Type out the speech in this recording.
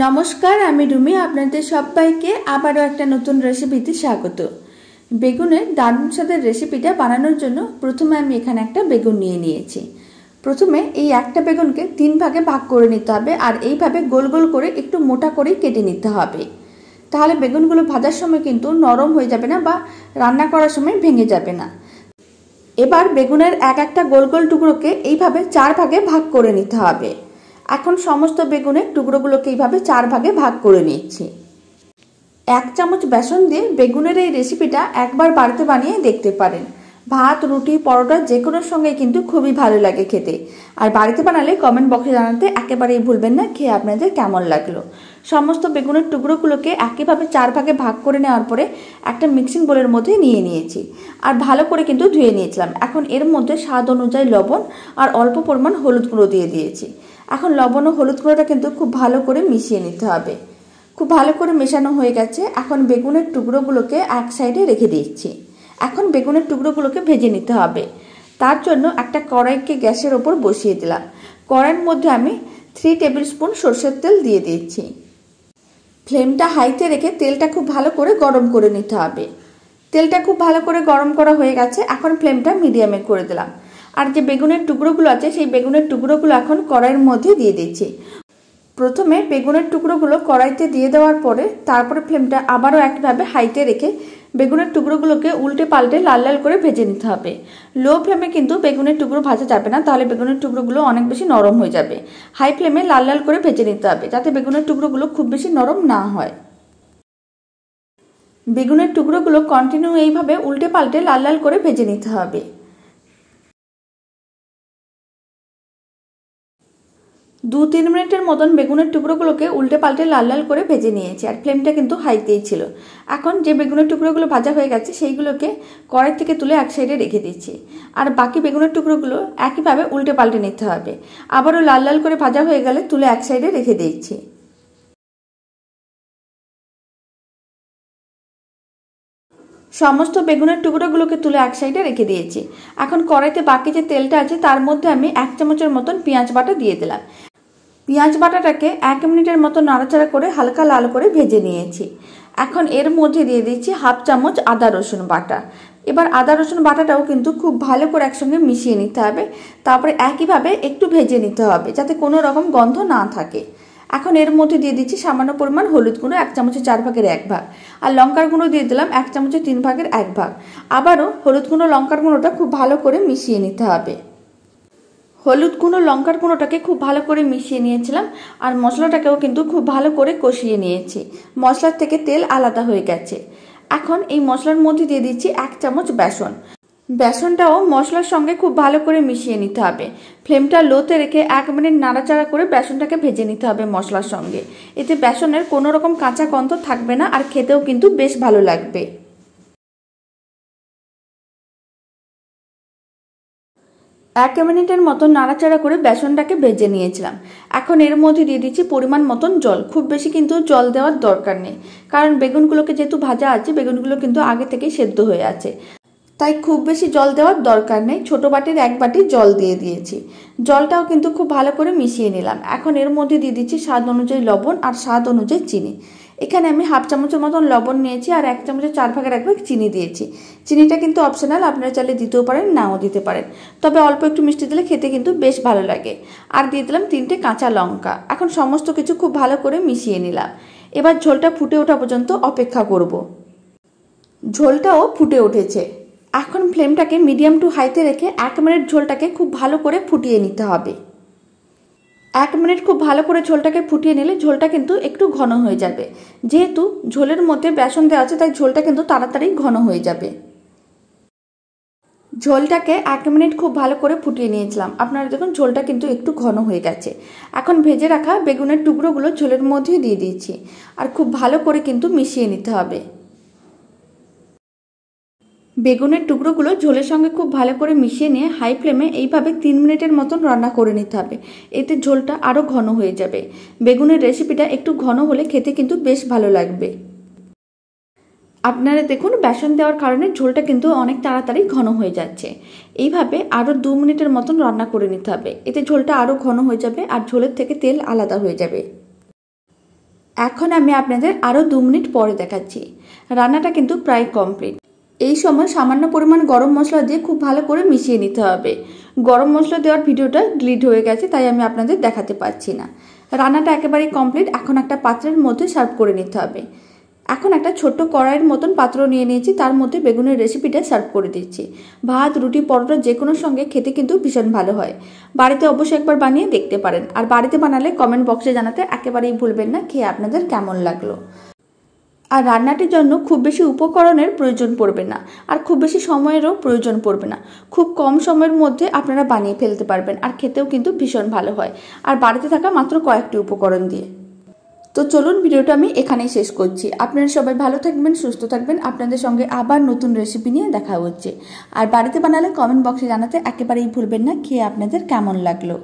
নমস্কার, আমি রুমি। আপনাদের সবাইকে আবারও একটা নতুন রেসিপিতে স্বাগত। বেগুনের দারুণ স্বাদের রেসিপিটা বানানোর জন্য প্রথমে আমি এখানে একটা বেগুন নিয়ে নিয়েছি। প্রথমে এই একটা বেগুনকে 3 ভাগে ভাগ করে নিতে হবে, আর এইভাবে গোল গোল করে একটু মোটা করে কেটে নিতে হবে। তাহলে বেগুনগুলো ভাজার সময় কিন্তু নরম হয়ে যাবে না বা রান্না করার সময় ভেঙে যাবে না। এবার বেগুনের একটা গোল গোল টুকরোকে এইভাবে 4 ভাগে ভাগ করে নিতে হবে। এখন সমস্ত বেগুনের টুকরোগুলোকে এইভাবে 4 ভাগে ভাগ করে নিচ্ছি। 1 চামচ বেসন দিয়ে বেগুনের এই রেসিপিটা একবার বাড়িতে বানিয়ে দেখতে পারেন। ভাত, রুটি, পরোটা যে কোনোর সঙ্গে কিন্তু খুবই ভালো লাগে খেতে। আর বাড়িতে বানালে কমেন্ট বক্সে জানাতে একেবারেই ভুলবেন না খেয়ে আপনাদের কেমন লাগলো। সমস্ত বেগুনের টুকরোগুলোকে একইভাবে 4 ভাগে ভাগ করে নেওয়ার পরে একটা মিক্সিং বোলের মধ্যে নিয়ে নিয়েছি, আর ভালো করে কিন্তু ধুয়ে নিয়েছিলাম। এখন এর মধ্যে স্বাদ অনুযায়ী লবণ আর অল্প পরিমাণ হলুদ গুঁড়ো দিয়ে দিয়েছি। এখন লবণ ও হলুদ গুঁড়োটা কিন্তু খুব ভালো করে মিশিয়ে নিতে হবে। খুব ভালো করে মেশানো হয়ে গেছে। এখন বেগুনের টুকরোগুলোকে এক সাইডে রেখে দিচ্ছি। এখন বেগুনের টুকরোগুলোকে ভেজে নিতে হবে। তার জন্য একটা কড়াইকে গ্যাসের ওপর বসিয়ে দিলাম। কড়াইয়ের মধ্যে আমি 3 টেবিল স্পুন সরষের তেল দিয়ে দিচ্ছি। ফ্লেমটা হাইতে রেখে তেলটা খুব ভালো করে গরম করে নিতে হবে। তেলটা খুব ভালো করে গরম করা হয়ে গেছে। এখন ফ্লেমটা মিডিয়ামে করে দিলাম। আর যে বেগুনের টুকরোগুলো আছে সেই বেগুনের টুকরোগুলো এখন কড়াইয়ের মধ্যে দিয়ে দিচ্ছি। প্রথমে বেগুনের টুকরোগুলো কড়াইতে দিয়ে দেওয়ার পরে তারপরে ফ্লেমটা আবারও একইভাবে হাইতে রেখে বেগুনের টুকরোগুলোকে উল্টে পাল্টে লাল লাল করে ভেজে নিতে হবে। লো ফ্লেমে কিন্তু বেগুনের টুকরো ভাজা যাবে না, তাহলে বেগুনের টুকরোগুলো অনেক বেশি নরম হয়ে যাবে। হাই ফ্লেমে লাল লাল করে ভেজে নিতে হবে, যাতে বেগুনের টুকরোগুলো খুব বেশি নরম না হয়। বেগুনের টুকরোগুলো কন্টিনিউ এইভাবে উল্টে পাল্টে লাল লাল করে ভেজে নিতে হবে। 2-3 মিনিটের মতন বেগুনের টুকরোগুলোকে উল্টে পাল্টে লাল লাল করে ভেজে নিয়েছি, আর ফ্লেমটা কিন্তু হাইতেই ছিল। এখন যে বেগুনের টুকরোগুলো ভাজা হয়ে গেছে সেইগুলোকে কড়াই থেকে তুলে এক সাইডে রেখে দিচ্ছি। আর বাকি বেগুনের টুকরোগুলো একইভাবে উল্টে পাল্টে নিতে হবে। আবারও লাল লাল করে ভাজা হয়ে গেলে তুলে এক সাইডে রেখে দিচ্ছি। সমস্ত বেগুনের টুকরোগুলোকে তুলে এক সাইডে রেখে দিয়েছি। এখন কড়াইতে বাকি যে তেলটা আছে তার মধ্যে আমি 1 চামচের মতন পেঁয়াজ বাটা দিয়ে দিলাম। পেঁয়াজ বাটাটাকে 1 মিনিটের মতো নাড়াচাড়া করে হালকা লাল করে ভেজে নিয়েছি। এখন এর মধ্যে দিয়ে দিচ্ছি 1/2 চামচ আদা রসুন বাটা। এবার আদা রসুন বাটাটাও কিন্তু খুব ভালো করে একসঙ্গে মিশিয়ে নিতে হবে। তারপরে একইভাবে একটু ভেজে নিতে হবে যাতে কোনো রকম গন্ধ না থাকে। এখন এর মধ্যে দিয়ে দিচ্ছি সামান্য পরিমাণ হলুদ গুঁড়ো 1 চামচের 4 ভাগের 1 ভাগ, আর লঙ্কার গুঁড়ো দিয়ে দিলাম 1 চামচের 3 ভাগের 1 ভাগ। আবারও হলুদ গুঁড়ো লঙ্কার গুঁড়োটা খুব ভালো করে মিশিয়ে নিতে হবে। হলুদ গুঁড়ো লঙ্কার গুঁড়োটাকে খুব ভালো করে মিশিয়ে নিয়েছিলাম, আর মশলাটাকেও কিন্তু খুব ভালো করে কষিয়ে নিয়েছি। মশলার থেকে তেল আলাদা হয়ে গেছে। এখন এই মশলার মধ্যে দিয়ে দিচ্ছি 1 চামচ বেসন। বেসনটাও মশলার সঙ্গে খুব ভালো করে মিশিয়ে নিতে হবে। ফ্লেমটা লোতে রেখে 1 মিনিট নাড়াচাড়া করে বেসনটাকে ভেজে নিতে হবে মশলার সঙ্গে। এতে বেসনের কোনো রকম কাঁচা গন্ধ থাকবে না, আর খেতেও কিন্তু বেশ ভালো লাগবে। 1 মিনিটের মতো নাড়াচাড়া করে বেসনটাকে ভেজে নিয়েছিলাম। এখন এর মধ্যে দিয়ে দিচ্ছি পরিমাণ মতন জল। খুব বেশি কিন্তু জল দেওয়ার দরকার নেই, কারণ বেগুনগুলোকে যেহেতু ভাজা আছে বেগুনগুলো কিন্তু আগে থেকেই সেদ্ধ হয়ে আছে, তাই খুব বেশি জল দেওয়ার দরকার নেই। ছোট বাটির 1 বাটি জল দিয়ে দিয়েছি। জলটাও কিন্তু খুব ভালো করে মিশিয়ে নিলাম। এখন এর মধ্যে দিয়ে দিচ্ছি স্বাদ অনুযায়ী লবণ আর স্বাদ অনুযায়ী চিনি। এখানে আমি 1/2 চামচের মতন লবণ নিয়েছি, আর 1 চামচের 4 ভাগের 1 ভাগ চিনি দিয়েছি। চিনিটা কিন্তু অপশনাল, আপনারা চাইলে দিতেও পারেন, নাও দিতে পারেন, তবে অল্প একটু মিষ্টি দিলে খেতে কিন্তু বেশ ভালো লাগে। আর দিয়ে দিলাম 3টে কাঁচা লঙ্কা। এখন সমস্ত কিছু খুব ভালো করে মিশিয়ে নিলাম। এবার ঝোলটা ফুটে ওঠা পর্যন্ত অপেক্ষা করব। ঝোলটাও ফুটে উঠেছে। এখন ফ্লেমটাকে মিডিয়াম টু হাইতে রেখে 1 মিনিট ঝোলটাকে খুব ভালো করে ফুটিয়ে নিতে হবে। 1 মিনিট খুব ভালো করে ঝোলটাকে ফুটিয়ে নিলে ঝোলটা কিন্তু একটু ঘন হয়ে যাবে। যেহেতু ঝোলের মধ্যে বেসন দেওয়া আছে তাই ঝোলটা কিন্তু তাড়াতাড়ি ঘন হয়ে যাবে। ঝোলটাকে 1 মিনিট খুব ভালো করে ফুটিয়ে নিয়েছিলাম। আপনারা দেখুন ঝোলটা কিন্তু একটু ঘন হয়ে গেছে। এখন ভেজে রাখা বেগুনের টুকরোগুলো ঝোলের মধ্যে দিয়ে দিয়েছি, আর খুব ভালো করে কিন্তু মিশিয়ে নিতে হবে। বেগুনের টুকরোগুলো ঝোলের সঙ্গে খুব ভালো করে মিশিয়ে নিয়ে হাই ফ্লেমে এইভাবে 3 মিনিটের মতন রান্না করে নিতে হবে। এতে ঝোলটা আরও ঘন হয়ে যাবে। বেগুনের রেসিপিটা একটু ঘন হলে খেতে কিন্তু বেশ ভালো লাগবে। আপনারা দেখুন বেসন দেওয়ার কারণে ঝোলটা কিন্তু অনেক তাড়াতাড়ি ঘন হয়ে যাচ্ছে। এইভাবে আরও 2 মিনিটের মতন রান্না করে নিতে হবে। এতে ঝোলটা আরও ঘন হয়ে যাবে আর ঝোলের থেকে তেল আলাদা হয়ে যাবে। এখন আমি আপনাদের আরও 2 মিনিট পরে দেখাচ্ছি। রান্নাটা কিন্তু প্রায় কমপ্লিট। এই সময় সামান্য পরিমাণ গরম মশলা দিয়ে খুব ভালো করে মিশিয়ে নিতে হবে। গরম মশলা দেওয়ার ভিডিওটা ডিলিট হয়ে গেছে, তাই আমি আপনাদের দেখাতে পারছি না। রান্নাটা একেবারেই কমপ্লিট। এখন একটা পাত্রের মধ্যে সার্ভ করে নিতে হবে। এখন একটা ছোট্ট কড়াইয়ের মতন পাত্র নিয়ে নিয়েছি, তার মধ্যে বেগুনের রেসিপিটা সার্ভ করে দিচ্ছি। ভাত, রুটি, পরোটা যে কোনো সঙ্গে খেতে কিন্তু ভীষণ ভালো হয়। বাড়িতে অবশ্যই একবার বানিয়ে দেখতে পারেন। আর বাড়িতে বানালে কমেন্ট বক্সে জানাতে একেবারেই ভুলবেন না খেয়ে আপনাদের কেমন লাগলো। আর রান্নাটির জন্য খুব বেশি উপকরণের প্রয়োজন পড়বে না, আর খুব বেশি সময়েরও প্রয়োজন পড়বে না। খুব কম সময়ের মধ্যে আপনারা বানিয়ে ফেলতে পারবেন, আর খেতেও কিন্তু ভীষণ ভালো হয়, আর বাড়িতে থাকা মাত্র কয়েকটি উপকরণ দিয়ে। তো চলুন, ভিডিওটা আমি এখানেই শেষ করছি। আপনারা সবাই ভালো থাকবেন, সুস্থ থাকবেন। আপনাদের সঙ্গে আবার নতুন রেসিপি নিয়ে দেখা হচ্ছে। আর বাড়িতে বানালে কমেন্ট বক্সে জানাতে একেবারেই ভুলবেন না খেয়ে আপনাদের কেমন লাগলো।